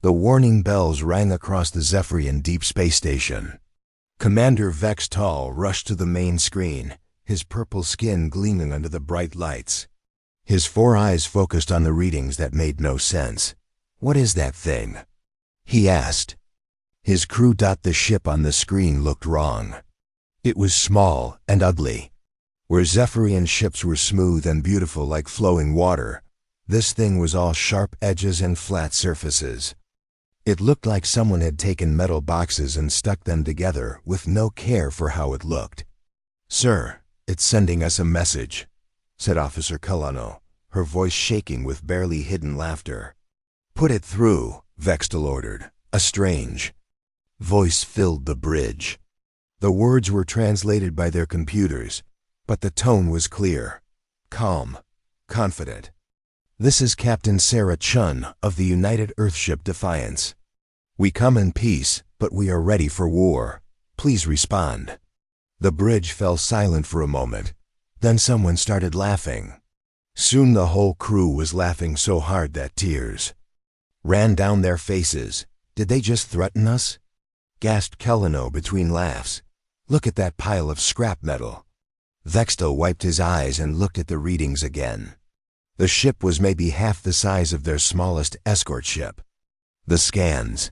The warning bells rang across the Zephyrian Deep Space Station. Commander Vex Tall rushed to the main screen, his purple skin gleaming under the bright lights. His 4 eyes focused on the readings that made no sense. "What is that thing?" he asked. His crew. The ship on the screen looked wrong. It was small and ugly. Where Zephyrian ships were smooth and beautiful like flowing water, this thing was all sharp edges and flat surfaces. It looked like someone had taken metal boxes and stuck them together with no care for how it looked. "Sir, it's sending us a message," said Officer Culano, her voice shaking with barely hidden laughter. "Put it through," Vextal ordered. A strange voice filled the bridge. The words were translated by their computers, but the tone was clear, calm, confident. "This is Captain Sarah Chun of the United Earthship Defiance. We come in peace, but we are ready for war. Please respond." The bridge fell silent for a moment. Then someone started laughing. Soon the whole crew was laughing so hard that tears ran down their faces. "Did they just threaten us?" gasped Kellano between laughs. "Look at that pile of scrap metal." Vextal wiped his eyes and looked at the readings again. The ship was maybe half the size of their smallest escort ship. The scans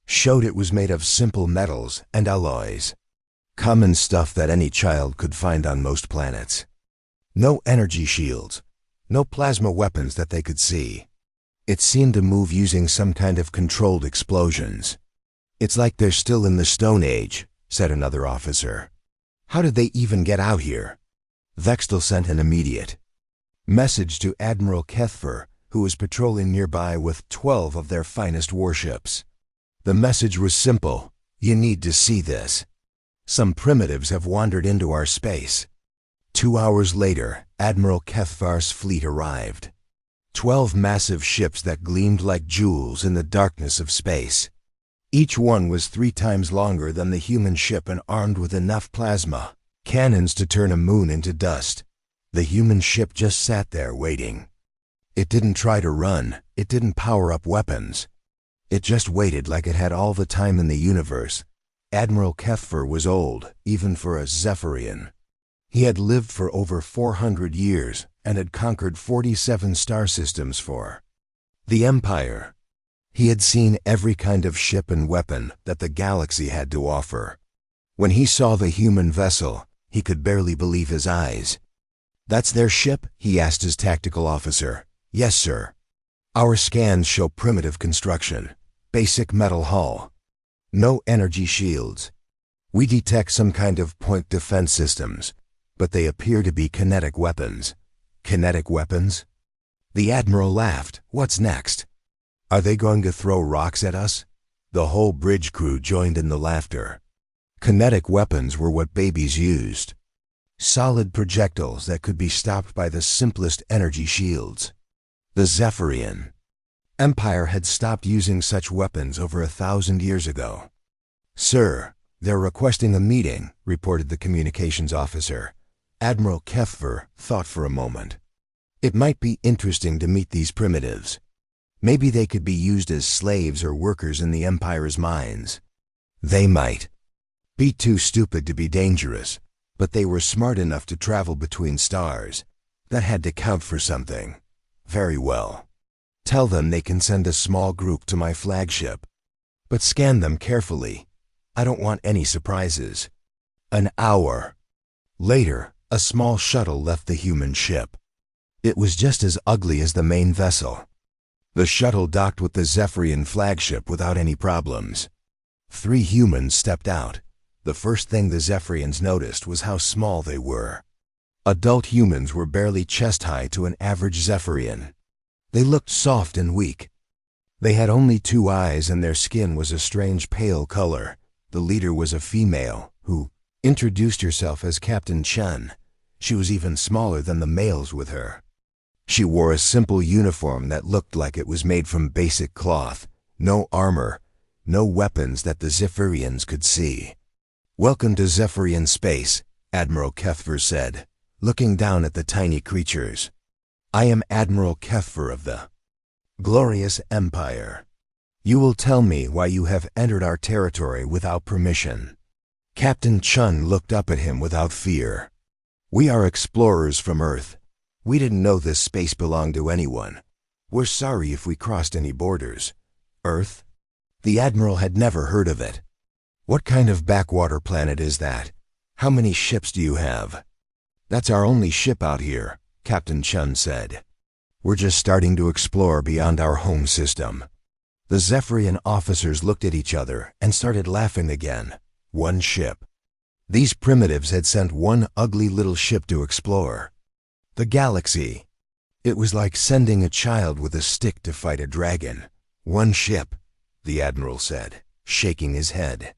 showed it was made of simple metals and alloys, common stuff that any child could find on most planets. No energy shields, no plasma weapons that they could see. It seemed to move using some kind of controlled explosions. "It's like they're still in the Stone Age," said another officer. "How did they even get out here?" Vextal sent an immediate message to Admiral Kethfer, who was patrolling nearby with 12 of their finest warships. The message was simple: "You need to see this. Some primitives have wandered into our space." 2 hours later, Admiral Kethfar's fleet arrived. 12 massive ships that gleamed like jewels in the darkness of space. Each one was 3 times longer than the human ship and armed with enough plasma cannons to turn a moon into dust. The human ship just sat there waiting. It didn't try to run. It didn't power up weapons. It just waited like it had all the time in the universe. Admiral Kethfer was old, even for a Zephyrian. He had lived for over 400 years and had conquered 47 star systems for the Empire. He had seen every kind of ship and weapon that the galaxy had to offer. When he saw the human vessel, he could barely believe his eyes. "That's their ship?" he asked his tactical officer. "Yes, sir. Our scans show primitive construction, basic metal hull. No energy shields. We detect some kind of point defense systems, but they appear to be kinetic weapons." "Kinetic weapons?" The Admiral laughed. "What's next? Are they going to throw rocks at us?" The whole bridge crew joined in the laughter. Kinetic weapons were what babies used. Solid projectiles that could be stopped by the simplest energy shields. The Zephyrian Empire had stopped using such weapons over 1,000 years ago. "Sir, they're requesting a meeting," reported the communications officer. Admiral Kethfer thought for a moment. It might be interesting to meet these primitives. Maybe they could be used as slaves or workers in the Empire's mines. They might be too stupid to be dangerous, but they were smart enough to travel between stars. That had to count for something. "Very well. Tell them they can send a small group to my flagship. But scan them carefully. I don't want any surprises." An hour later, a small shuttle left the human ship. It was just as ugly as the main vessel. The shuttle docked with the Zephyrian flagship without any problems. 3 humans stepped out. The first thing the Zephyrians noticed was how small they were. Adult humans were barely chest-high to an average Zephyrian. They looked soft and weak. They had only 2 eyes and their skin was a strange pale color. The leader was a female, who introduced herself as Captain Chun. She was even smaller than the males with her. She wore a simple uniform that looked like it was made from basic cloth. No armor, no weapons that the Zephyrians could see. "Welcome to Zephyrian space," Admiral Kethfer said, looking down at the tiny creatures. "I am Admiral Kethfer of the glorious Empire. You will tell me why you have entered our territory without permission." Captain Chun looked up at him without fear. "We are explorers from Earth. We didn't know this space belonged to anyone. We're sorry if we crossed any borders." Earth? The Admiral had never heard of it. "What kind of backwater planet is that? How many ships do you have?" "That's our only ship out here," Captain Chun said. "We're just starting to explore beyond our home system." The Zephyrian officers looked at each other and started laughing again. One ship. These primitives had sent one ugly little ship to explore. The galaxy. It was like sending a child with a stick to fight a dragon. "One ship," the Admiral said, shaking his head.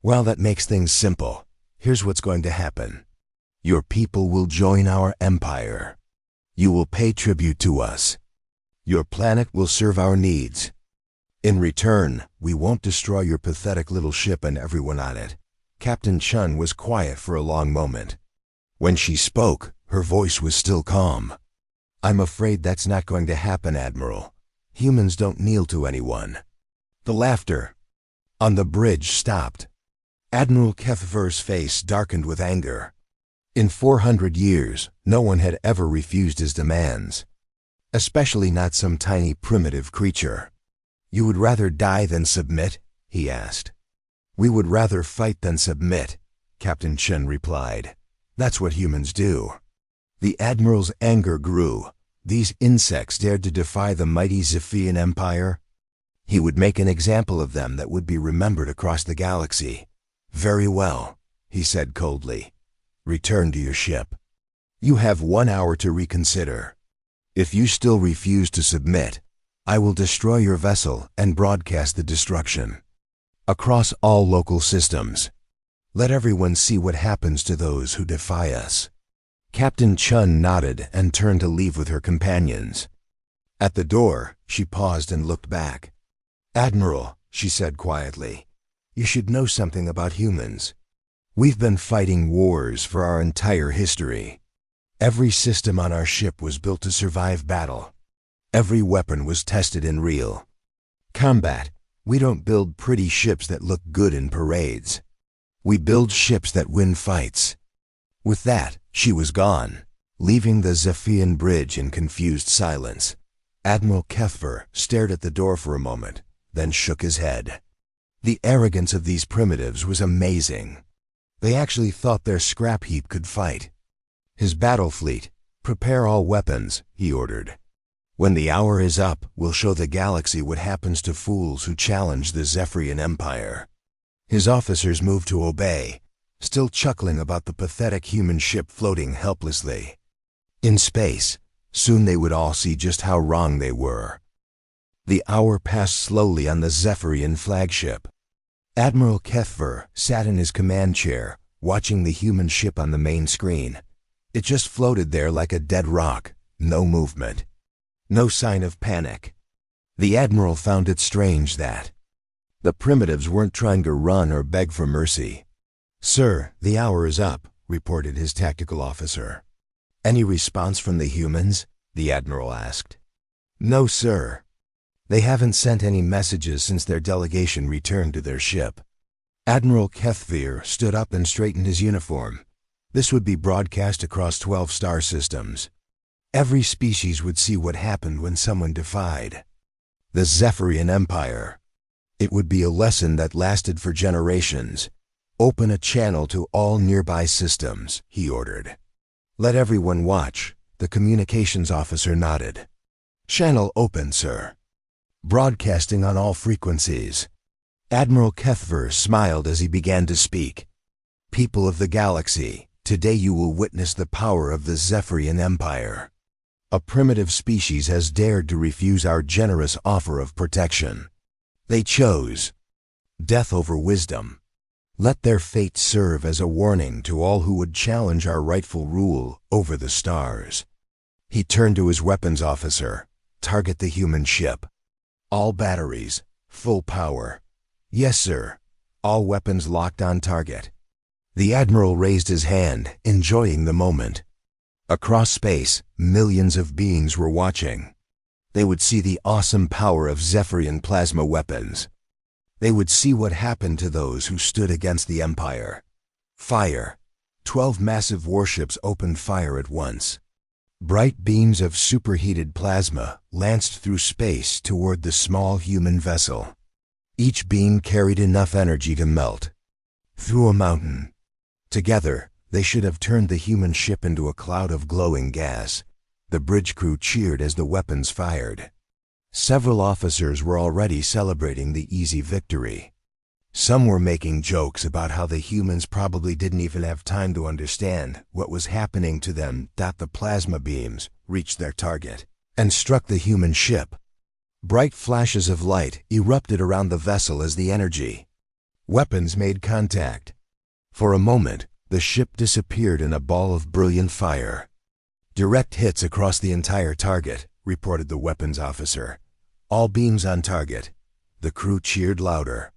"Well, that makes things simple. Here's what's going to happen. Your people will join our empire. You will pay tribute to us. Your planet will serve our needs. In return, we won't destroy your pathetic little ship and everyone on it." Captain Chun was quiet for a long moment. When she spoke, her voice was still calm. "I'm afraid that's not going to happen, Admiral. Humans don't kneel to anyone." The laughter on the bridge stopped. Admiral Kefver's face darkened with anger. In 400 years, no one had ever refused his demands. Especially not some tiny primitive creature. "You would rather die than submit?" he asked. "We would rather fight than submit," Captain Chun replied. "That's what humans do." The Admiral's anger grew. These insects dared to defy the mighty Zephyrian Empire? He would make an example of them that would be remembered across the galaxy. "Very well," he said coldly. "Return to your ship. You have 1 hour to reconsider. If you still refuse to submit, I will destroy your vessel and broadcast the destruction across all local systems. Let everyone see what happens to those who defy us." Captain Chun nodded and turned to leave with her companions. At the door, she paused and looked back. "Admiral," she said quietly, "you should know something about humans. We've been fighting wars for our entire history. Every system on our ship was built to survive battle. Every weapon was tested in real combat. We don't build pretty ships that look good in parades. We build ships that win fights." With that, she was gone, leaving the Zephyrian bridge in confused silence. Admiral Kefver stared at the door for a moment, then shook his head. The arrogance of these primitives was amazing. They actually thought their scrap heap could fight. His battle fleet, "Prepare all weapons," he ordered. "When the hour is up, we'll show the galaxy what happens to fools who challenge the Zephyrian Empire." His officers moved to obey, still chuckling about the pathetic human ship floating helplessly in space. Soon they would all see just how wrong they were. The hour passed slowly on the Zephyrian flagship. Admiral Kefver sat in his command chair, watching the human ship on the main screen. It just floated there like a dead rock, no movement. No sign of panic. The Admiral found it strange that the primitives weren't trying to run or beg for mercy. "Sir, the hour is up," reported his tactical officer. "Any response from the humans?" the Admiral asked. "No, sir. They haven't sent any messages since their delegation returned to their ship." Admiral Kefver stood up and straightened his uniform. This would be broadcast across 12 star systems. Every species would see what happened when someone defied the Zephyrian Empire. It would be a lesson that lasted for generations. "Open a channel to all nearby systems," he ordered. "Let everyone watch." The communications officer nodded. "Channel open, sir. Broadcasting on all frequencies." Admiral Kefver smiled as he began to speak. "People of the galaxy, today you will witness the power of the Zephyrian Empire. A primitive species has dared to refuse our generous offer of protection. They chose death over wisdom. Let their fate serve as a warning to all who would challenge our rightful rule over the stars." He turned to his weapons officer. "Target the human ship. All batteries, full power." "Yes, sir. All weapons locked on target." The Admiral raised his hand, enjoying the moment. Across space, millions of beings were watching. They would see the awesome power of Zephyrian plasma weapons. They would see what happened to those who stood against the Empire. Fire. 12 massive warships opened fire at once. Bright beams of superheated plasma lanced through space toward the small human vessel. Each beam carried enough energy to melt through a mountain. Together, they should have turned the human ship into a cloud of glowing gas. The bridge crew cheered as the weapons fired. Several officers were already celebrating the easy victory. Some were making jokes about how the humans probably didn't even have time to understand what was happening to them. The plasma beams reached their target and struck the human ship. Bright flashes of light erupted around the vessel as the weapons made contact. For a moment, the ship disappeared in a ball of brilliant fire. "Direct hits across the entire target," reported the weapons officer. "All beams on target." The crew cheered louder.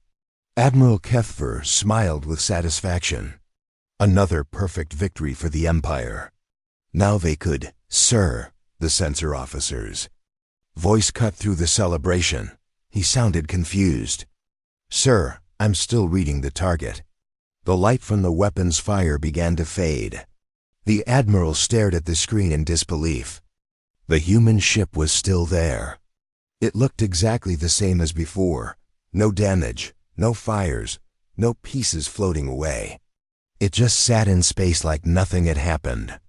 Admiral Kethfer smiled with satisfaction. Another perfect victory for the Empire. Now they could, "Sir," the sensor officer's voice cut through the celebration. He sounded confused. "Sir, I'm still reading the target." The light from the weapon's fire began to fade. The Admiral stared at the screen in disbelief. The human ship was still there. It looked exactly the same as before. No damage, no fires, no pieces floating away. It just sat in space like nothing had happened.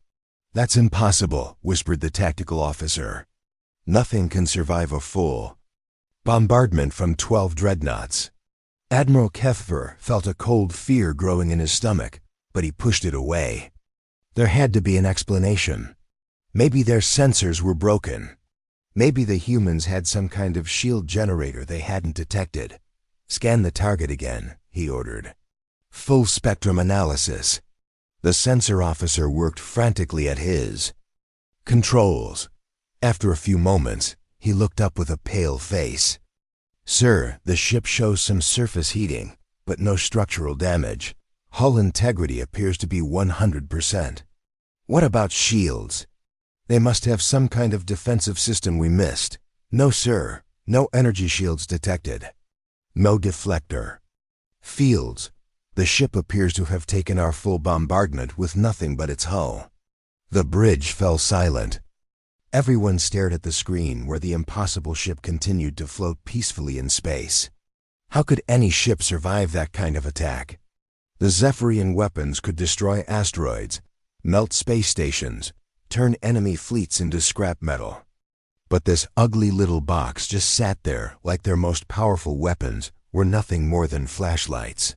"That's impossible," whispered the tactical officer. "Nothing can survive a full bombardment from 12 dreadnoughts." Admiral Kethfer felt a cold fear growing in his stomach, but he pushed it away. There had to be an explanation. Maybe their sensors were broken. Maybe the humans had some kind of shield generator they hadn't detected. "Scan the target again," he ordered. Full spectrum analysis. The sensor officer worked frantically at his controls. After a few moments, he looked up with a pale face. "Sir, the ship shows some surface heating, but no structural damage. Hull integrity appears to be 100%. What about shields? They must have some kind of defensive system we missed." "No, sir. No energy shields detected. No deflector. Fields. The ship appears to have taken our full bombardment with nothing but its hull." The bridge fell silent. Everyone stared at the screen where the impossible ship continued to float peacefully in space. How could any ship survive that kind of attack? The Zephyrian weapons could destroy asteroids, melt space stations, turn enemy fleets into scrap metal. But this ugly little box just sat there like their most powerful weapons were nothing more than flashlights.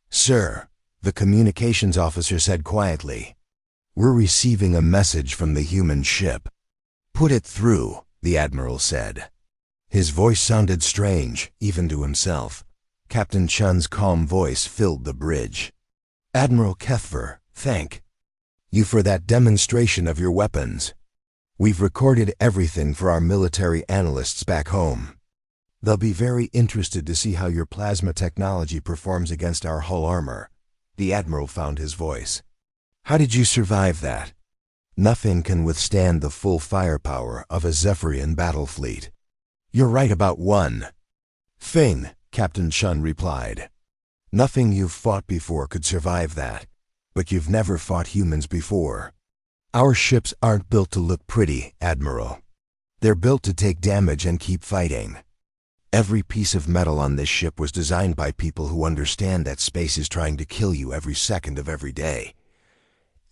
"Sir," the communications officer said quietly, "we're receiving a message from the human ship." "Put it through," the Admiral said. His voice sounded strange, even to himself. Captain Chun's calm voice filled the bridge. "Admiral Kethfer, thank you for that demonstration of your weapons. We've recorded everything for our military analysts back home. They'll be very interested to see how your plasma technology performs against our hull armor." The Admiral found his voice. "How did you survive that?" "Nothing can withstand the full firepower of a Zephyrian battle fleet." "You're right about one thing," Captain Chun replied. "Nothing you've fought before could survive that. But you've never fought humans before. Our ships aren't built to look pretty, Admiral. They're built to take damage and keep fighting. Every piece of metal on this ship was designed by people who understand that space is trying to kill you every second of every day."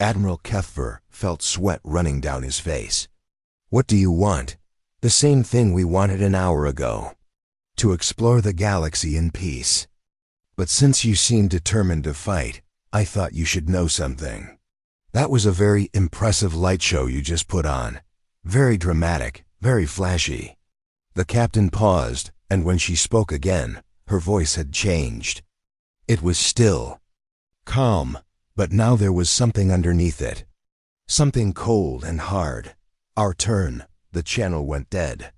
Admiral Kethfer felt sweat running down his face. "What do you want?" "The same thing we wanted an hour ago. To explore the galaxy in peace. But since you seem determined to fight, I thought you should know something. That was a very impressive light show you just put on. Very dramatic, very flashy." The captain paused, and when she spoke again, her voice had changed. It was still calm, but now there was something underneath it. Something cold and hard. "Our turn." The channel went dead.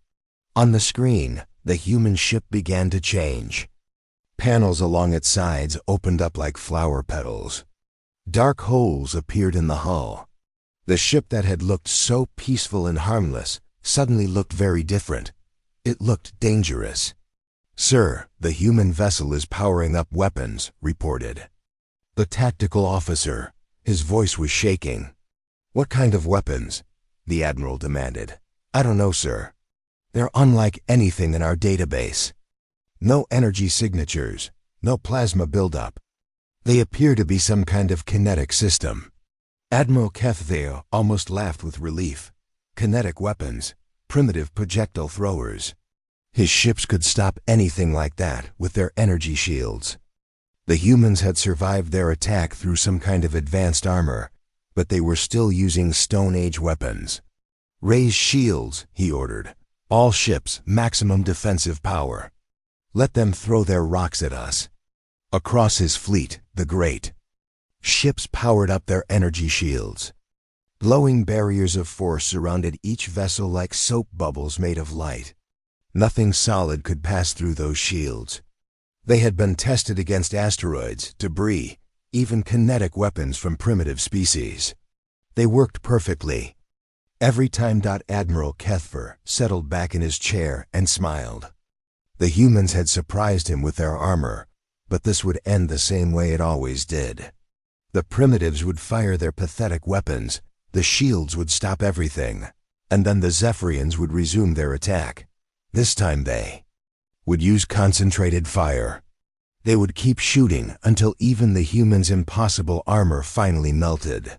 On the screen, the human ship began to change. Panels along its sides opened up like flower petals. Dark holes appeared in the hull. The ship that had looked so peaceful and harmless suddenly looked very different. It looked dangerous. "Sir, the human vessel is powering up weapons," reported the tactical officer. His voice was shaking. "What kind of weapons?" the admiral demanded. "I don't know, sir. They're unlike anything in our database. No energy signatures, no plasma buildup. They appear to be some kind of kinetic system." Admiral Kethvale almost laughed with relief. Kinetic weapons, primitive projectile throwers. His ships could stop anything like that with their energy shields. The humans had survived their attack through some kind of advanced armor, but they were still using Stone Age weapons. "Raise shields," he ordered. "All ships, maximum defensive power. Let them throw their rocks at us." Across his fleet, the great ships powered up their energy shields. Glowing barriers of force surrounded each vessel like soap bubbles made of light. Nothing solid could pass through those shields. They had been tested against asteroids, debris, even kinetic weapons from primitive species. They worked perfectly. Every time. Admiral Kethver settled back in his chair and smiled. The humans had surprised him with their armor, but this would end the same way it always did. The primitives would fire their pathetic weapons, the shields would stop everything, and then the Zephyrians would resume their attack. This time they would use concentrated fire. They would keep shooting until even the humans' impossible armor finally melted.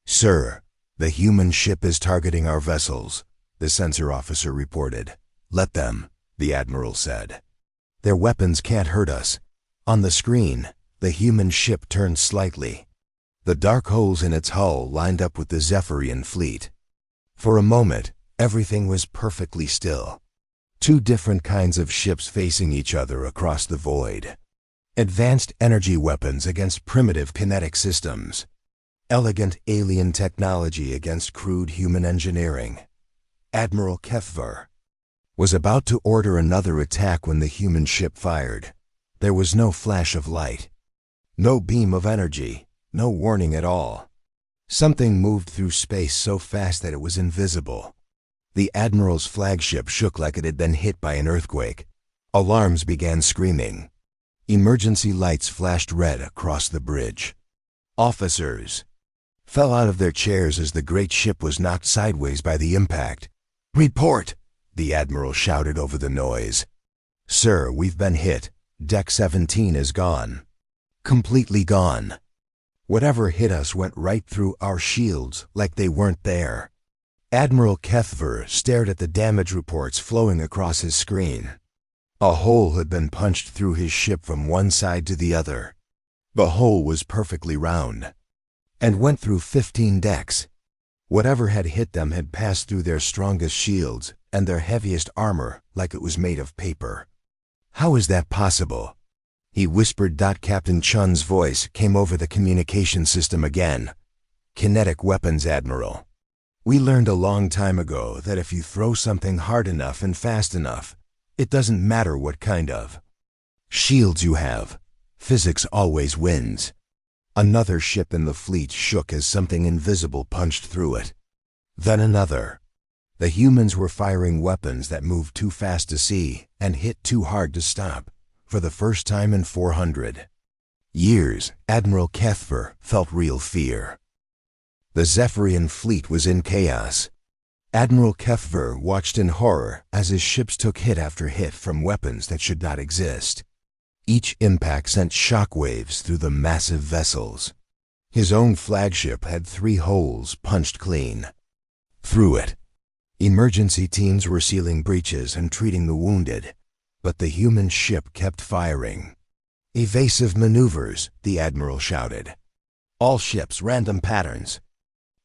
"Sir, the human ship is targeting our vessels," the sensor officer reported. "Let them," the admiral said. "Their weapons can't hurt us." On the screen, the human ship turned slightly. The dark holes in its hull lined up with the Zephyrian fleet. For a moment, everything was perfectly still. Two different kinds of ships facing each other across the void. Advanced energy weapons against primitive kinetic systems. Elegant alien technology against crude human engineering. Admiral Kethver was about to order another attack when the human ship fired. There was no flash of light, no beam of energy, no warning at all. Something moved through space so fast that it was invisible. The admiral's flagship shook like it had been hit by an earthquake. Alarms began screaming. Emergency lights flashed red across the bridge. Officers fell out of their chairs as the great ship was knocked sideways by the impact. "Report!" the admiral shouted over the noise. "Sir, we've been hit. Deck 17 is gone. Completely gone. Whatever hit us went right through our shields like they weren't there." Admiral Kethver stared at the damage reports flowing across his screen. A hole had been punched through his ship from one side to the other. The hole was perfectly round and went through 15 decks. Whatever had hit them had passed through their strongest shields and their heaviest armor like it was made of paper. "How is that possible?" he whispered. Captain Chun's voice came over the communication system again. "Kinetic weapons, Admiral. We learned a long time ago that if you throw something hard enough and fast enough, it doesn't matter what kind of shields you have. Physics always wins." Another ship in the fleet shook as something invisible punched through it. Then another. The humans were firing weapons that moved too fast to see and hit too hard to stop. For the first time in 400 years, Admiral Kethver felt real fear. The Zephyrian fleet was in chaos. Admiral Kethver watched in horror as his ships took hit after hit from weapons that should not exist. Each impact sent shockwaves through the massive vessels. His own flagship had 3 holes punched clean through it. Emergency teams were sealing breaches and treating the wounded, but the human ship kept firing. "Evasive maneuvers," the admiral shouted. "All ships, random patterns."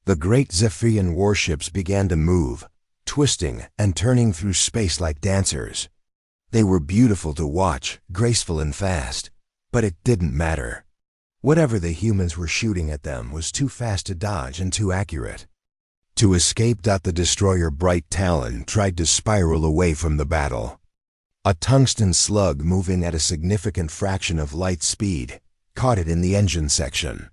The great Zephyrian warships began to move, twisting and turning through space like dancers. They were beautiful to watch, graceful and fast, but it didn't matter. Whatever the humans were shooting at them was too fast to dodge and too accurate. To escape, the destroyer Bright Talon tried to spiral away from the battle. A tungsten slug moving at a significant fraction of light speed caught it in the engine section.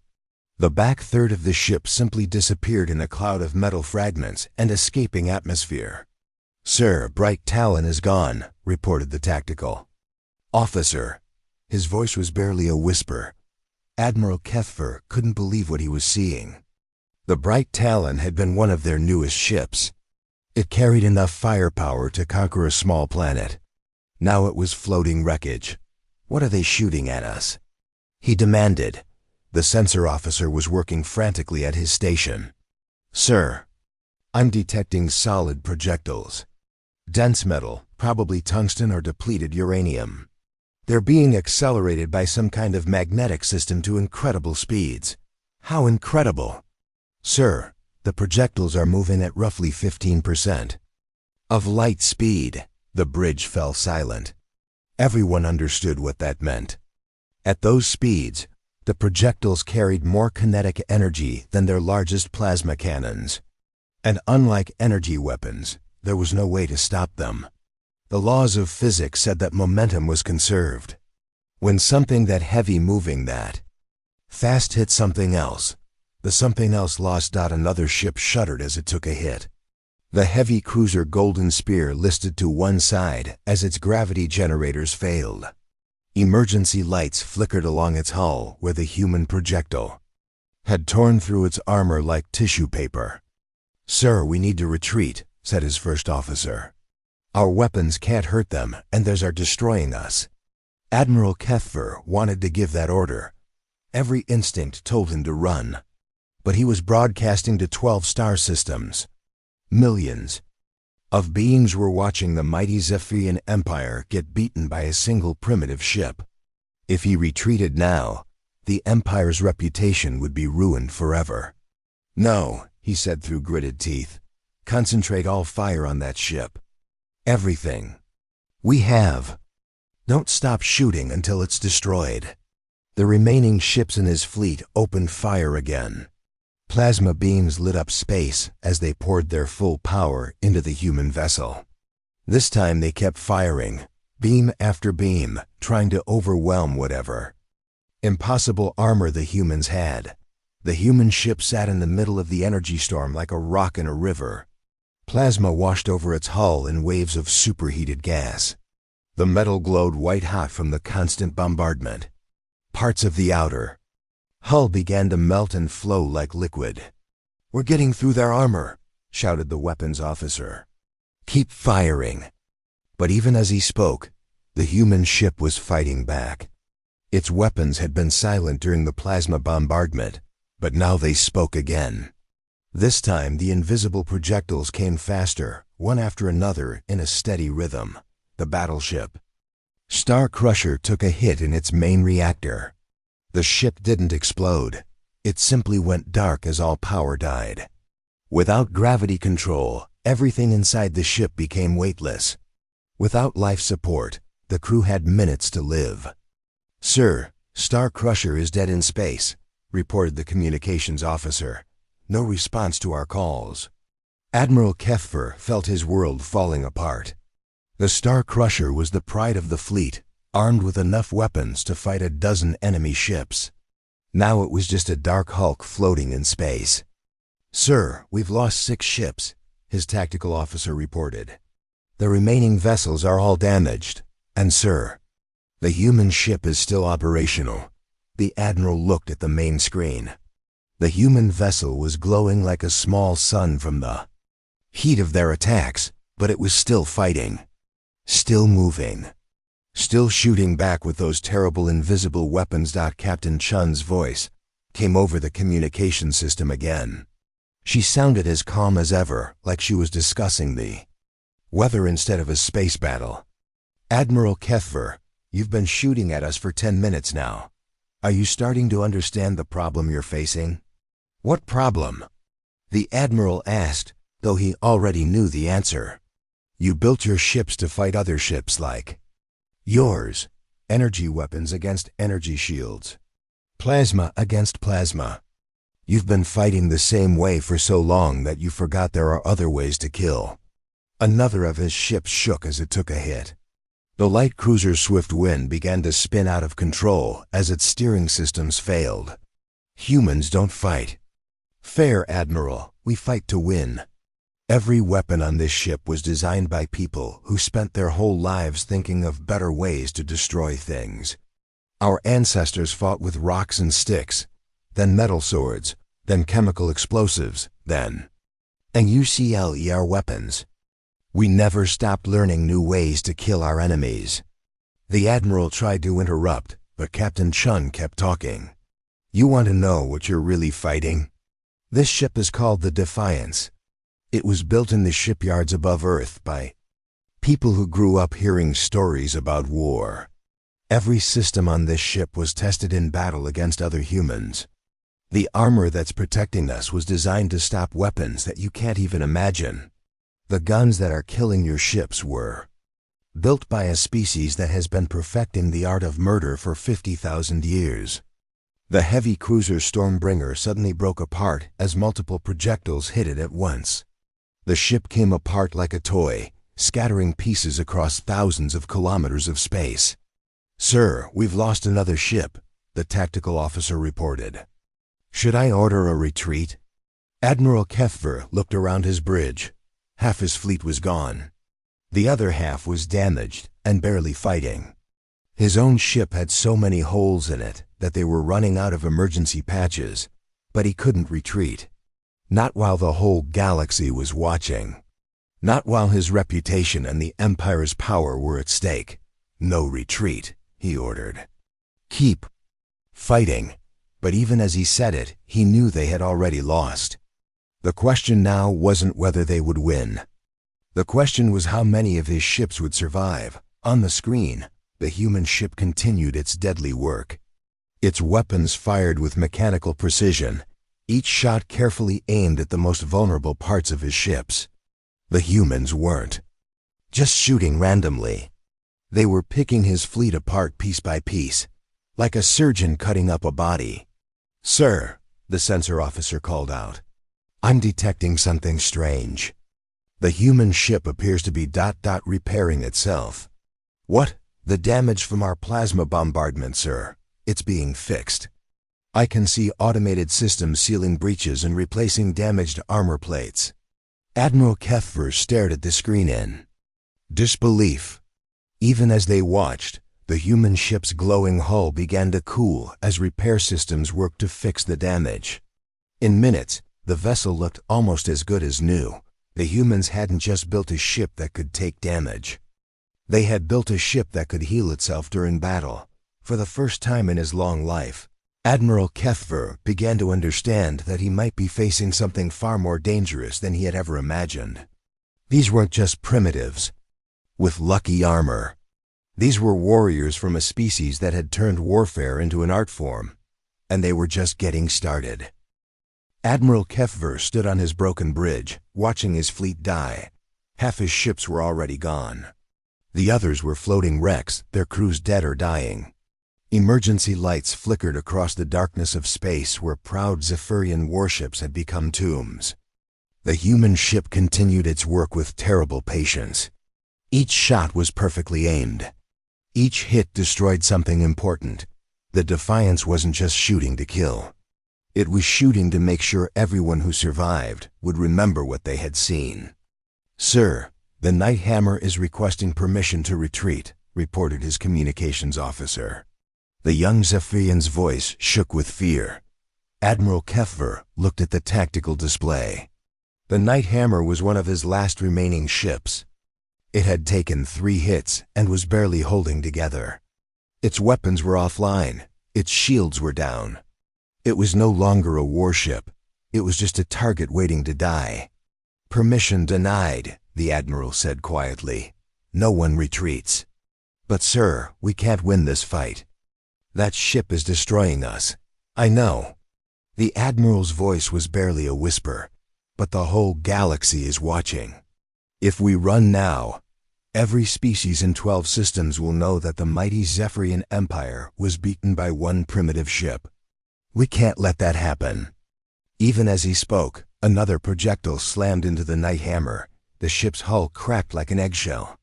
The back third of the ship simply disappeared in a cloud of metal fragments and escaping atmosphere. Sir, Bright Talon is gone, reported the tactical officer. His voice was barely a whisper. Admiral Kethfer couldn't believe what he was seeing. The Bright Talon had been one of their newest ships. It carried enough firepower to conquer a small planet. Now it was floating wreckage. What are they shooting at us? He demanded. The sensor officer was working frantically at his station. Sir, I'm detecting solid projectiles. Dense metal, probably tungsten or depleted uranium. They're being accelerated by some kind of magnetic system to incredible speeds. How incredible! Sir, the projectiles are moving at roughly 15% of light speed. The bridge fell silent. Everyone understood what that meant. At those speeds, the projectiles carried more kinetic energy than their largest plasma cannons. And unlike energy weapons, there was no way to stop them. The laws of physics said that momentum was conserved. When something that heavy moving that fast hit something else, the something else lost. Another ship shuddered as it took a hit. The heavy cruiser Golden Spear listed to one side as its gravity generators failed. Emergency lights flickered along its hull where the human projectile had torn through its armor like tissue paper. Sir, we need to retreat, said his first officer. Our weapons can't hurt them, and theirs are destroying us. Admiral Kethfer wanted to give that order. Every instinct told him to run. But he was broadcasting to 12 star systems. Millions of beings were watching the mighty Zephyrian Empire get beaten by a single primitive ship. If he retreated now, the Empire's reputation would be ruined forever. No, he said through gritted teeth. Concentrate all fire on that ship. Everything we have. Don't stop shooting until it's destroyed. The remaining ships in his fleet opened fire again. Plasma beams lit up space as they poured their full power into the human vessel. This time they kept firing, beam after beam, trying to overwhelm whatever impossible armor the humans had. The human ship sat in the middle of the energy storm like a rock in a river. Plasma washed over its hull in waves of superheated gas. The metal glowed white-hot from the constant bombardment. Parts of the outer hull began to melt and flow like liquid. We're getting through their armor, shouted the weapons officer. Keep firing. But even as he spoke, the human ship was fighting back. Its weapons had been silent during the plasma bombardment, but now they spoke again. This time the invisible projectiles came faster, one after another in a steady rhythm. The battleship Star Crusher took a hit in its main reactor. The ship didn't explode. It simply went dark as all power died. Without gravity control, everything inside the ship became weightless. Without life support, the crew had minutes to live. Sir, Star Crusher is dead in space, reported the communications officer. No response to our calls. Admiral Kethfer felt his world falling apart. The Star Crusher was the pride of the fleet, armed with enough weapons to fight a dozen enemy ships. Now it was just a dark hulk floating in space. Sir, we've lost 6 ships, his tactical officer reported. The remaining vessels are all damaged. And sir, the human ship is still operational. The admiral looked at the main screen. The human vessel was glowing like a small sun from the heat of their attacks, but it was still fighting. Still moving. Still shooting back with those terrible invisible weapons. Captain Chun's voice came over the communication system again. She sounded as calm as ever, like she was discussing the weather instead of a space battle. Admiral Kethfer, you've been shooting at us for 10 minutes now. Are you starting to understand the problem you're facing? What problem? The admiral asked, though he already knew the answer. You built your ships to fight other ships like yours. Energy weapons against energy shields. Plasma against plasma. You've been fighting the same way for so long that you forgot there are other ways to kill. Another of his ships shook as it took a hit. The light cruiser Swift Wind began to spin out of control as its steering systems failed. Humans don't fight. Fair, Admiral, we fight to win. Every weapon on this ship was designed by people who spent their whole lives thinking of better ways to destroy things. Our ancestors fought with rocks and sticks, then metal swords, then chemical explosives, then UCLER weapons. We never stopped learning new ways to kill our enemies. The Admiral tried to interrupt, but Captain Chun kept talking. You want to know what you're really fighting? This ship is called the Defiance. It was built in the shipyards above Earth by people who grew up hearing stories about war. Every system on this ship was tested in battle against other humans. The armor that's protecting us was designed to stop weapons that you can't even imagine. The guns that are killing your ships were built by a species that has been perfecting the art of murder for 50,000 years. The heavy cruiser Stormbringer suddenly broke apart as multiple projectiles hit it at once. The ship came apart like a toy, scattering pieces across thousands of kilometers of space. Sir, we've lost another ship, the tactical officer reported. Should I order a retreat? Admiral Kefver looked around his bridge. Half his fleet was gone. The other half was damaged and barely fighting. His own ship had so many holes in it that they were running out of emergency patches, but he couldn't retreat. Not while the whole galaxy was watching. Not while his reputation and the Empire's power were at stake. No retreat, he ordered. Keep fighting. But even as he said it, he knew they had already lost. The question now wasn't whether they would win. The question was how many of his ships would survive. On the screen, the human ship continued its deadly work. Its weapons fired with mechanical precision, each shot carefully aimed at the most vulnerable parts of his ships. The humans weren't just shooting randomly. They were picking his fleet apart piece by piece, like a surgeon cutting up a body. Sir, the sensor officer called out. I'm detecting something strange. The human ship appears to be repairing itself. What? The damage from our plasma bombardment, sir. It's being fixed. I can see automated systems sealing breaches and replacing damaged armor plates. Admiral Keffer stared at the screen in disbelief. Even as they watched, the human ship's glowing hull began to cool as repair systems worked to fix the damage. In minutes, the vessel looked almost as good as new. The humans hadn't just built a ship that could take damage. They had built a ship that could heal itself during battle. For the first time in his long life, Admiral Keffer began to understand that he might be facing something far more dangerous than he had ever imagined. These weren't just primitives with lucky armor. These were warriors from a species that had turned warfare into an art form, and they were just getting started. Admiral Kefver stood on his broken bridge, watching his fleet die. Half his ships were already gone. The others were floating wrecks, their crews dead or dying. Emergency lights flickered across the darkness of space where proud Zephyrian warships had become tombs. The human ship continued its work with terrible patience. Each shot was perfectly aimed. Each hit destroyed something important. The Defiance wasn't just shooting to kill. It was shooting to make sure everyone who survived would remember what they had seen. Sir, the Night Hammer is requesting permission to retreat, reported his communications officer. The young Zephyrian's voice shook with fear. Admiral Keffer looked at the tactical display. The Night Hammer was one of his last remaining ships. It had taken 3 hits and was barely holding together. Its weapons were offline. Its shields were down. It was no longer a warship. It was just a target waiting to die. Permission denied, the Admiral said quietly. No one retreats. But sir, we can't win this fight. That ship is destroying us. I know. The Admiral's voice was barely a whisper, but the whole galaxy is watching. If we run now, every species in 12 systems will know that the mighty Zephyrian Empire was beaten by one primitive ship. We can't let that happen. Even as he spoke, another projectile slammed into the Night Hammer. The ship's hull cracked like an eggshell.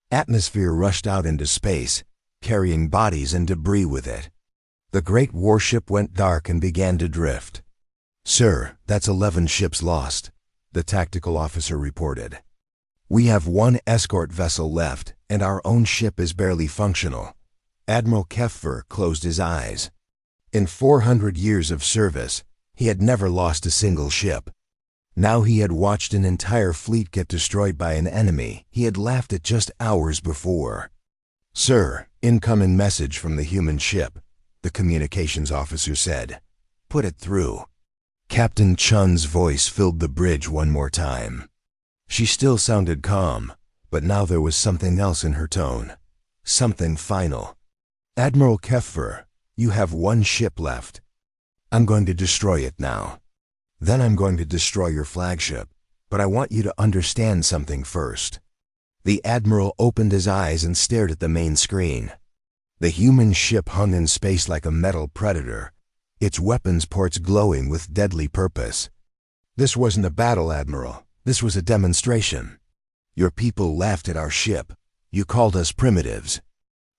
Atmosphere rushed out into space, carrying bodies and debris with it. The great warship went dark and began to drift. Sir, that's 11 ships lost. the tactical officer reported. "We have one escort vessel left, and our own ship is barely functional." Admiral Keffer closed his eyes. In 400 years of service, he had never lost a single ship. Now he had watched an entire fleet get destroyed by an enemy he had laughed at just hours before. "Sir, incoming message from the human ship," the communications officer said. "Put it through." Captain Chun's voice filled the bridge one more time. She still sounded calm, but now there was something else in her tone. Something final. "Admiral Keffer, you have one ship left. I'm going to destroy it now. Then I'm going to destroy your flagship, but I want you to understand something first." The Admiral opened his eyes and stared at the main screen. The human ship hung in space like a metal predator, its weapons ports glowing with deadly purpose. "This wasn't a battle, Admiral. This was a demonstration. Your people laughed at our ship. You called us primitives.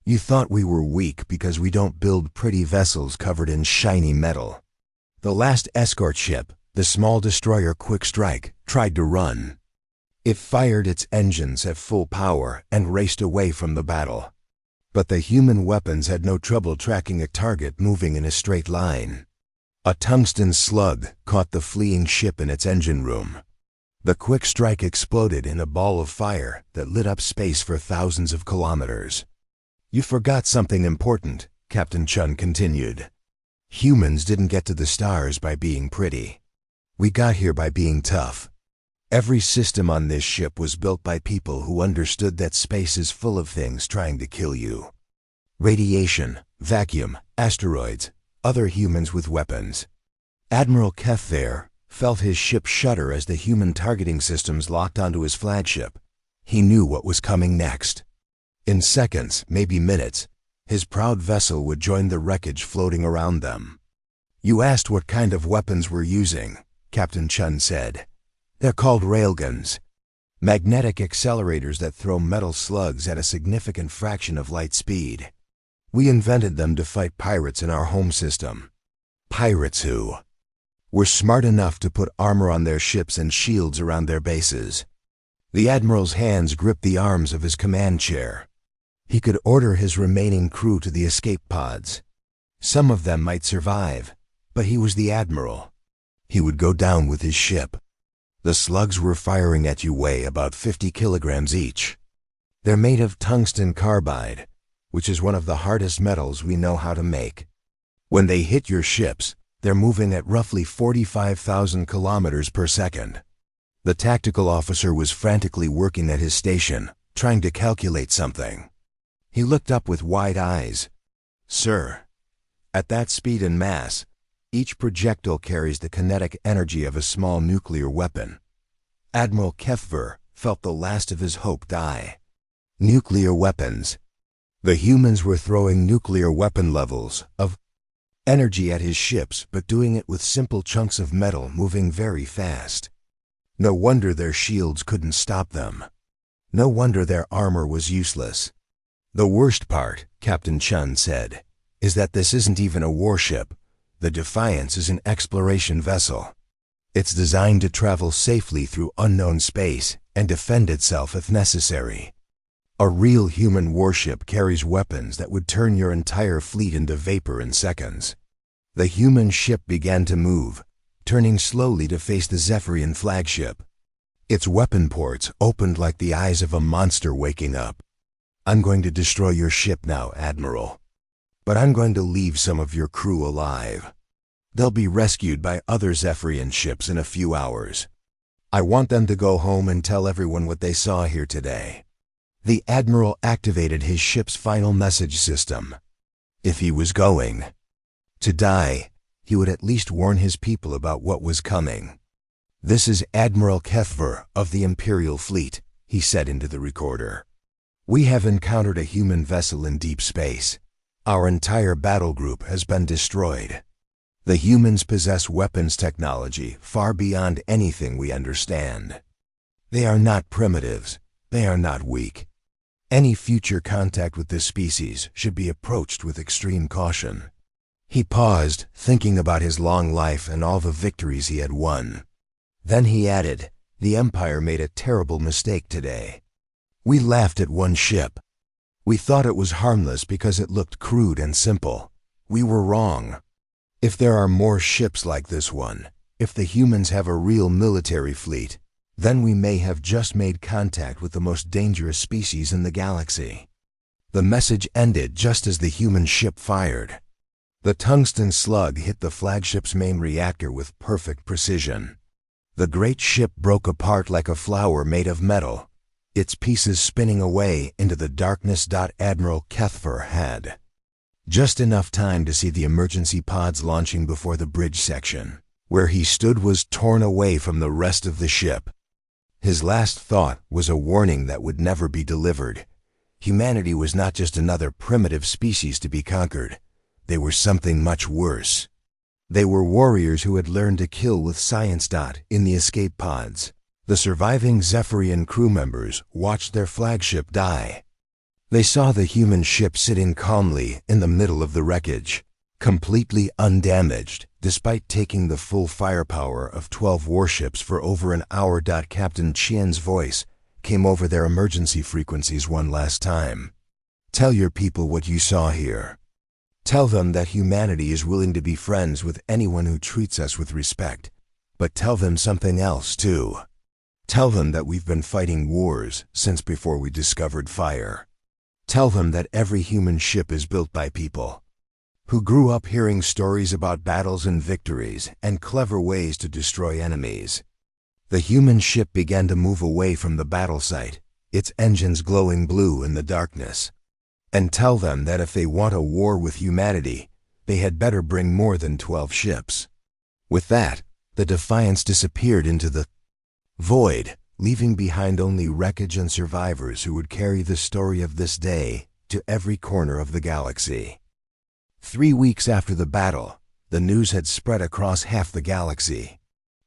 You thought we were weak because we don't build pretty vessels covered in shiny metal. The last escort ship, the small destroyer Quick Strike, tried to run. It fired its engines at full power and raced away from the battle. But the human weapons had no trouble tracking a target moving in a straight line. A tungsten slug caught the fleeing ship in its engine room. The Quick Strike exploded in a ball of fire that lit up space for thousands of kilometers. You forgot something important, Captain Chun continued. Humans didn't get to the stars by being pretty. We got here by being tough. Every system on this ship was built by people who understood that space is full of things trying to kill you. Radiation, vacuum, asteroids, other humans with weapons. Admiral Keth there felt his ship shudder as the human targeting systems locked onto his flagship. He knew what was coming next. In seconds, maybe minutes, his proud vessel would join the wreckage floating around them. You asked what kind of weapons we're using, Captain Chun said. They're called railguns. Magnetic accelerators that throw metal slugs at a significant fraction of light speed. We invented them to fight pirates in our home system. Pirates who were smart enough to put armor on their ships and shields around their bases. The Admiral's hands gripped the arms of his command chair. He could order his remaining crew to the escape pods. Some of them might survive, but he was the Admiral. He would go down with his ship. The slugs were firing at you weigh about 50 kilograms each. They're made of tungsten carbide, which is one of the hardest metals we know how to make. When they hit your ships, they're moving at roughly 45,000 kilometers per second. The tactical officer was frantically working at his station, trying to calculate something. He looked up with wide eyes. Sir, at that speed and mass, each projectile carries the kinetic energy of a small nuclear weapon. Admiral Keffer felt the last of his hope die. Nuclear weapons. The humans were throwing nuclear weapon levels of energy at his ships, but doing it with simple chunks of metal moving very fast. No wonder their shields couldn't stop them. No wonder their armor was useless. The worst part, Captain Chun said, is that this isn't even a warship. The Defiance is an exploration vessel. It's designed to travel safely through unknown space and defend itself if necessary. A real human warship carries weapons that would turn your entire fleet into vapor in seconds. The human ship began to move, turning slowly to face the Zephyrian flagship. Its weapon ports opened like the eyes of a monster waking up. I'm going to destroy your ship now, Admiral. But I'm going to leave some of your crew alive. They'll be rescued by other Zephyrian ships in a few hours. I want them to go home and tell everyone what they saw here today. The Admiral activated his ship's final message system. If he was going to die, he would at least warn his people about what was coming. This is Admiral Kethver of the Imperial Fleet, he said into the recorder. We have encountered a human vessel in deep space. Our entire battle group has been destroyed. The humans possess weapons technology far beyond anything we understand. They are not primitives. They are not weak. Any future contact with this species should be approached with extreme caution. He paused, thinking about his long life and all the victories he had won. Then he added, The Empire made a terrible mistake today. We laughed at one ship. We thought it was harmless because it looked crude and simple. We were wrong. If there are more ships like this one, if the humans have a real military fleet, then we may have just made contact with the most dangerous species in the galaxy. The message ended just as the human ship fired. The tungsten slug hit the flagship's main reactor with perfect precision. The great ship broke apart like a flower made of metal, its pieces spinning away into the darkness. Admiral Kethfer had just enough time to see the emergency pods launching before the bridge section. Where he stood was torn away from the rest of the ship. His last thought was a warning that would never be delivered. Humanity was not just another primitive species to be conquered. They were something much worse. They were warriors who had learned to kill with science. In the escape pods, the surviving Zephyrian crew members watched their flagship die. They saw the human ship sitting calmly in the middle of the wreckage, completely undamaged, despite taking the full firepower of 12 warships for over an hour. Captain Qian's voice came over their emergency frequencies one last time. Tell your people what you saw here. Tell them that humanity is willing to be friends with anyone who treats us with respect. But tell them something else, too. Tell them that we've been fighting wars since before we discovered fire. Tell them that every human ship is built by people who grew up hearing stories about battles and victories and clever ways to destroy enemies. The human ship began to move away from the battle site, its engines glowing blue in the darkness. And tell them that if they want a war with humanity, they had better bring more than 12 ships. With that, the Defiance disappeared into the void, leaving behind only wreckage and survivors who would carry the story of this day to every corner of the galaxy. 3 weeks after the battle, the news had spread across half the galaxy.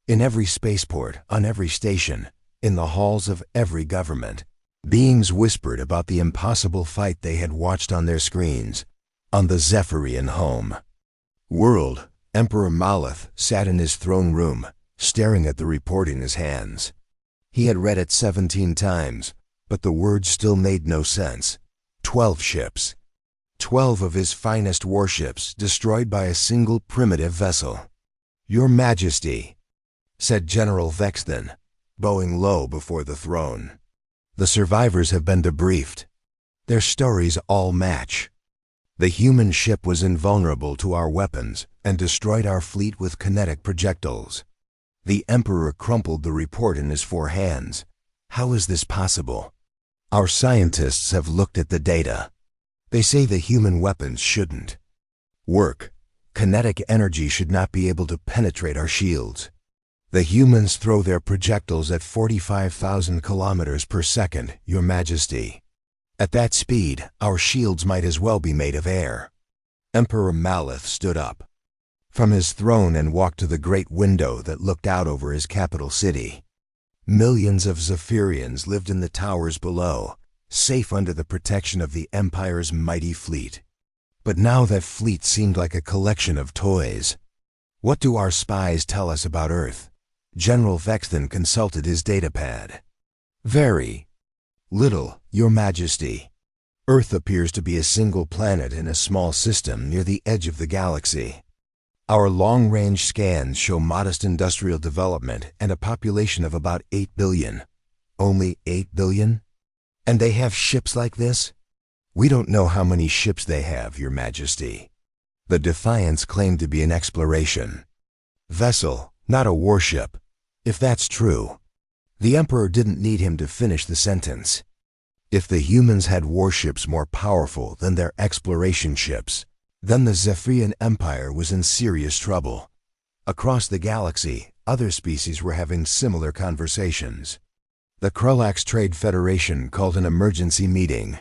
In every spaceport, on every station, in the halls of every government, beings whispered about the impossible fight they had watched on their screens, on the Zephyrian home world. Emperor Maleth sat in his throne room, staring at the report in his hands. He had read it 17 times, but the words still made no sense. 12 ships. 12 of his finest warships destroyed by a single primitive vessel. Your Majesty, said General Vexton, bowing low before the throne. The survivors have been debriefed. Their stories all match. The human ship was invulnerable to our weapons and destroyed our fleet with kinetic projectiles. The Emperor crumpled the report in his 4 hands. How is this possible? Our scientists have looked at the data. They say the human weapons shouldn't work. Kinetic energy should not be able to penetrate our shields. The humans throw their projectiles at 45,000 kilometers per second, Your Majesty. At that speed, our shields might as well be made of air. Emperor Maleth stood up from his throne and walked to the great window that looked out over his capital city. Millions of Zephyrians lived in the towers below, safe under the protection of the Empire's mighty fleet. But now that fleet seemed like a collection of toys. What do our spies tell us about Earth? General Vexton consulted his datapad. Very little, Your Majesty. Earth appears to be a single planet in a small system near the edge of the galaxy. Our long-range scans show modest industrial development and a population of about 8 billion. Only 8 billion? And they have ships like this? We don't know how many ships they have, Your Majesty. The Defiance claimed to be an exploration vessel, not a warship. If that's true, the Emperor didn't need him to finish the sentence. If the humans had warships more powerful than their exploration ships, then the Zephyrian Empire was in serious trouble. Across the galaxy, other species were having similar conversations. The Krulax Trade Federation called an emergency meeting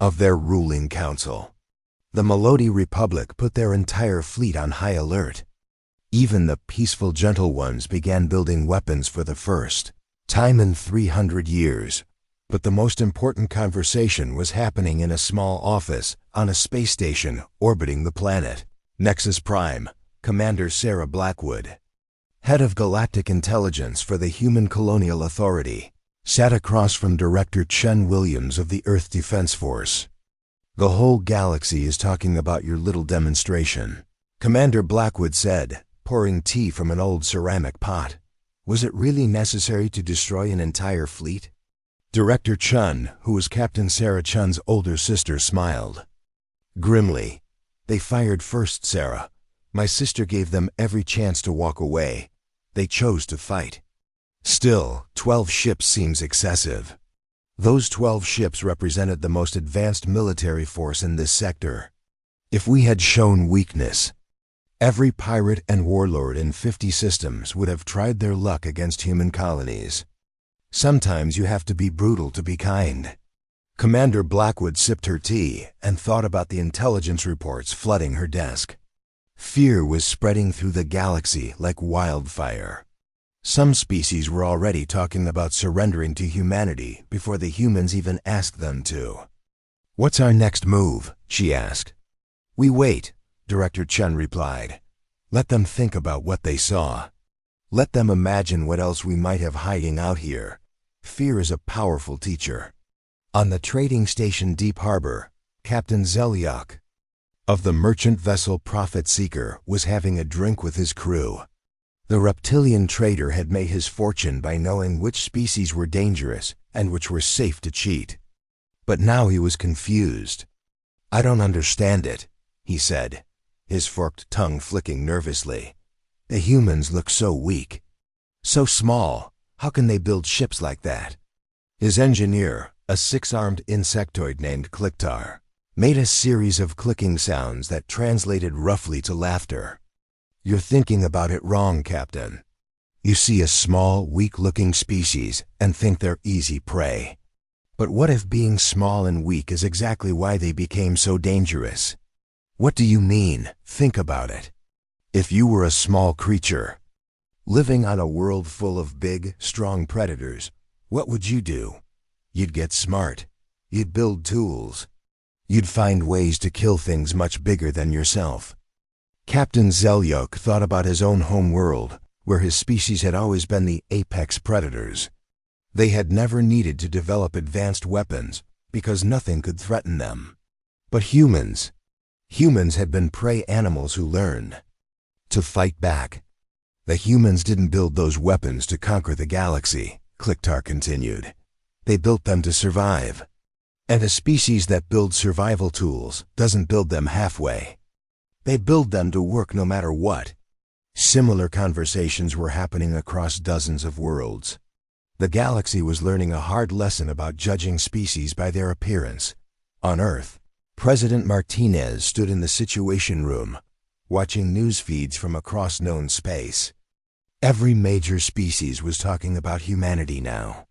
of their ruling council. The Melody Republic put their entire fleet on high alert. Even the peaceful gentle ones began building weapons for the first time in 300 years. But the most important conversation was happening in a small office on a space station orbiting the planet. Nexus Prime, Commander Sarah Blackwood head of Galactic Intelligence for the Human Colonial Authority, sat across from Director Chen Williams of the Earth Defense Force. "The whole galaxy is talking about your little demonstration," Commander Blackwood said, pouring tea from an old ceramic pot. "Was it really necessary to destroy an entire fleet?" Director Chen, who was Captain Sarah Chun's older sister, smiled grimly. "They fired first, Sarah. My sister gave them every chance to walk away. They chose to fight. Still, 12 ships seems excessive." Those 12 ships represented the most advanced military force in this sector. If we had shown weakness, every pirate and warlord in 50 systems would have tried their luck against human colonies. Sometimes you have to be brutal to be kind. Commander Blackwood sipped her tea and thought about the intelligence reports flooding her desk. Fear was spreading through the galaxy like wildfire. Some species were already talking about surrendering to humanity before the humans even asked them to. "What's our next move?" she asked. "We wait," Director Chen replied. "Let them think about what they saw. Let them imagine what else we might have hiding out here. Fear is a powerful teacher." On the trading station Deep Harbor, Captain Zelyuk of the merchant vessel Prophet Seeker was having a drink with his crew. The reptilian trader had made his fortune by knowing which species were dangerous and which were safe to cheat. But now he was confused. "I don't understand it," he said, his forked tongue flicking nervously. "The humans look so weak. So small. How can they build ships like that?" His engineer, a 6-armed insectoid named Clicktar, made a series of clicking sounds that translated roughly to laughter. "You're thinking about it wrong, Captain. You see a small, weak-looking species and think they're easy prey. But what if being small and weak is exactly why they became so dangerous? What do you mean? Think about it. If you were a small creature, living on a world full of big, strong predators, what would you do? You'd get smart. You'd build tools. You'd find ways to kill things much bigger than yourself." Captain Zelyuk thought about his own home world, where his species had always been the apex predators. They had never needed to develop advanced weapons because nothing could threaten them. But humans had been prey animals who learned to fight back. "The humans didn't build those weapons to conquer the galaxy," Clicktar continued. "They built them to survive. And a species that builds survival tools doesn't build them halfway. They build them to work no matter what." Similar conversations were happening across dozens of worlds. The galaxy was learning a hard lesson about judging species by their appearance. On Earth, President Martinez stood in the Situation Room, watching news feeds from across known space. Every major species was talking about humanity now.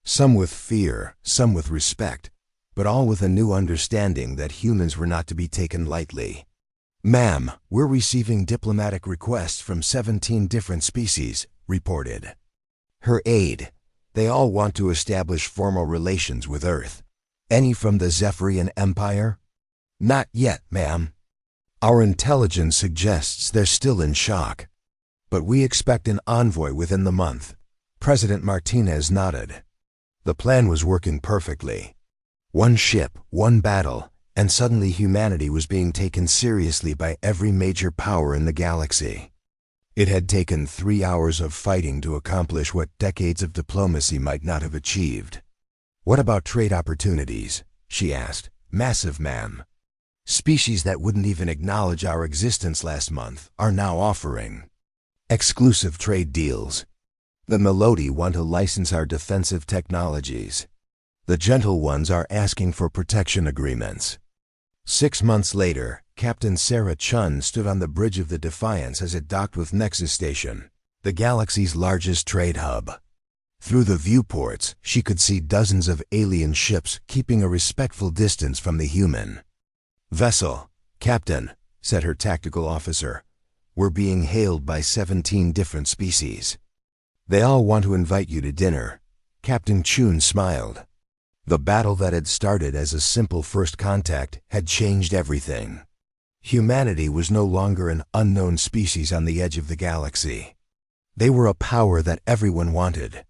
Some with fear, some with respect, but all with a new understanding that humans were not to be taken lightly. "Ma'am, we're receiving diplomatic requests from 17 different species," reported her aide. "They all want to establish formal relations with Earth. Any from the Zephyrian Empire?" "Not yet, ma'am. Our intelligence suggests they're still in shock. But we expect an envoy within the month." President Martinez nodded. The plan was working perfectly. One ship, one battle, and suddenly humanity was being taken seriously by every major power in the galaxy. It had taken 3 hours of fighting to accomplish what decades of diplomacy might not have achieved. "What about trade opportunities?" she asked. "Massive, ma'am. Species that wouldn't even acknowledge our existence last month are now offering exclusive trade deals. The Melody want to license our defensive technologies. The Gentle Ones are asking for protection agreements." 6 months later, Captain Sarah Chun stood on the bridge of the Defiance as it docked with Nexus Station, the galaxy's largest trade hub. Through the viewports, she could see dozens of alien ships keeping a respectful distance from the human vessel. "Captain," said her tactical officer, "we're being hailed by 17 different species. They all want to invite you to dinner." Captain Chun smiled. The battle that had started as a simple first contact had changed everything. Humanity was no longer an unknown species on the edge of the galaxy. They were a power that everyone wanted.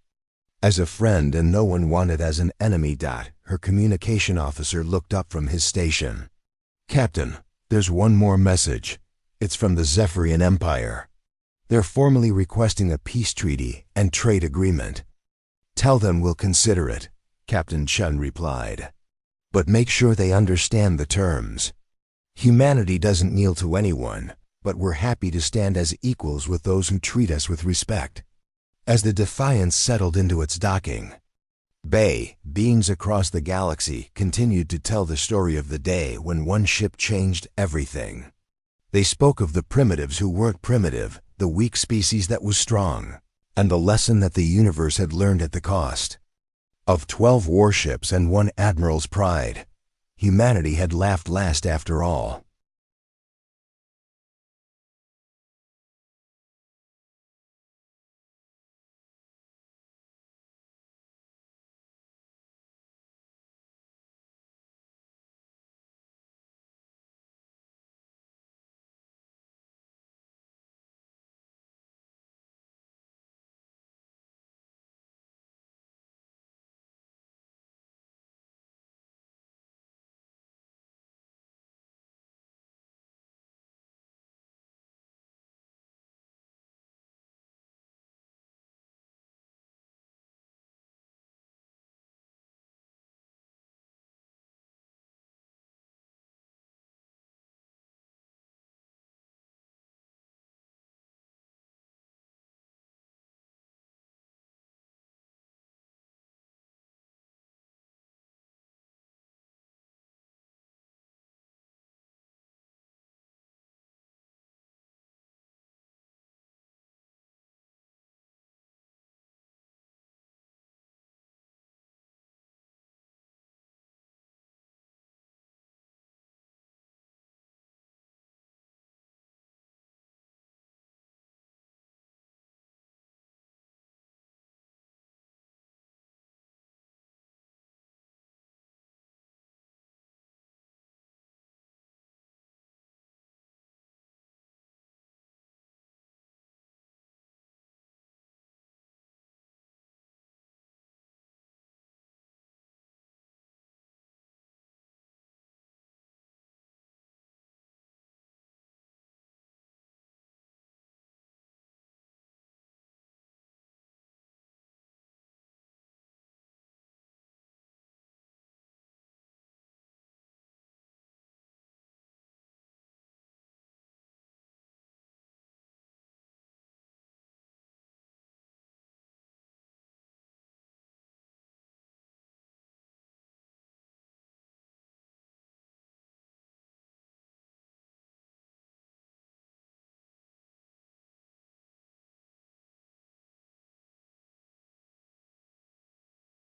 As a friend and no one wanted as an enemy. Her communication officer looked up from his station. Captain, there's one more message. It's from the Zephyrian Empire. They're formally requesting a peace treaty and trade agreement. Tell them we'll consider it, Captain Chun replied. But make sure they understand the terms. Humanity doesn't kneel to anyone, but we're happy to stand as equals with those who treat us with respect. As the Defiance settled into its docking bay, beings across the galaxy continued to tell the story of the day when one ship changed everything. They spoke of the primitives who weren't primitive, the weak species that was strong, and the lesson that the universe had learned at the cost of 12 warships and 1 admiral's pride. Humanity had laughed last after all.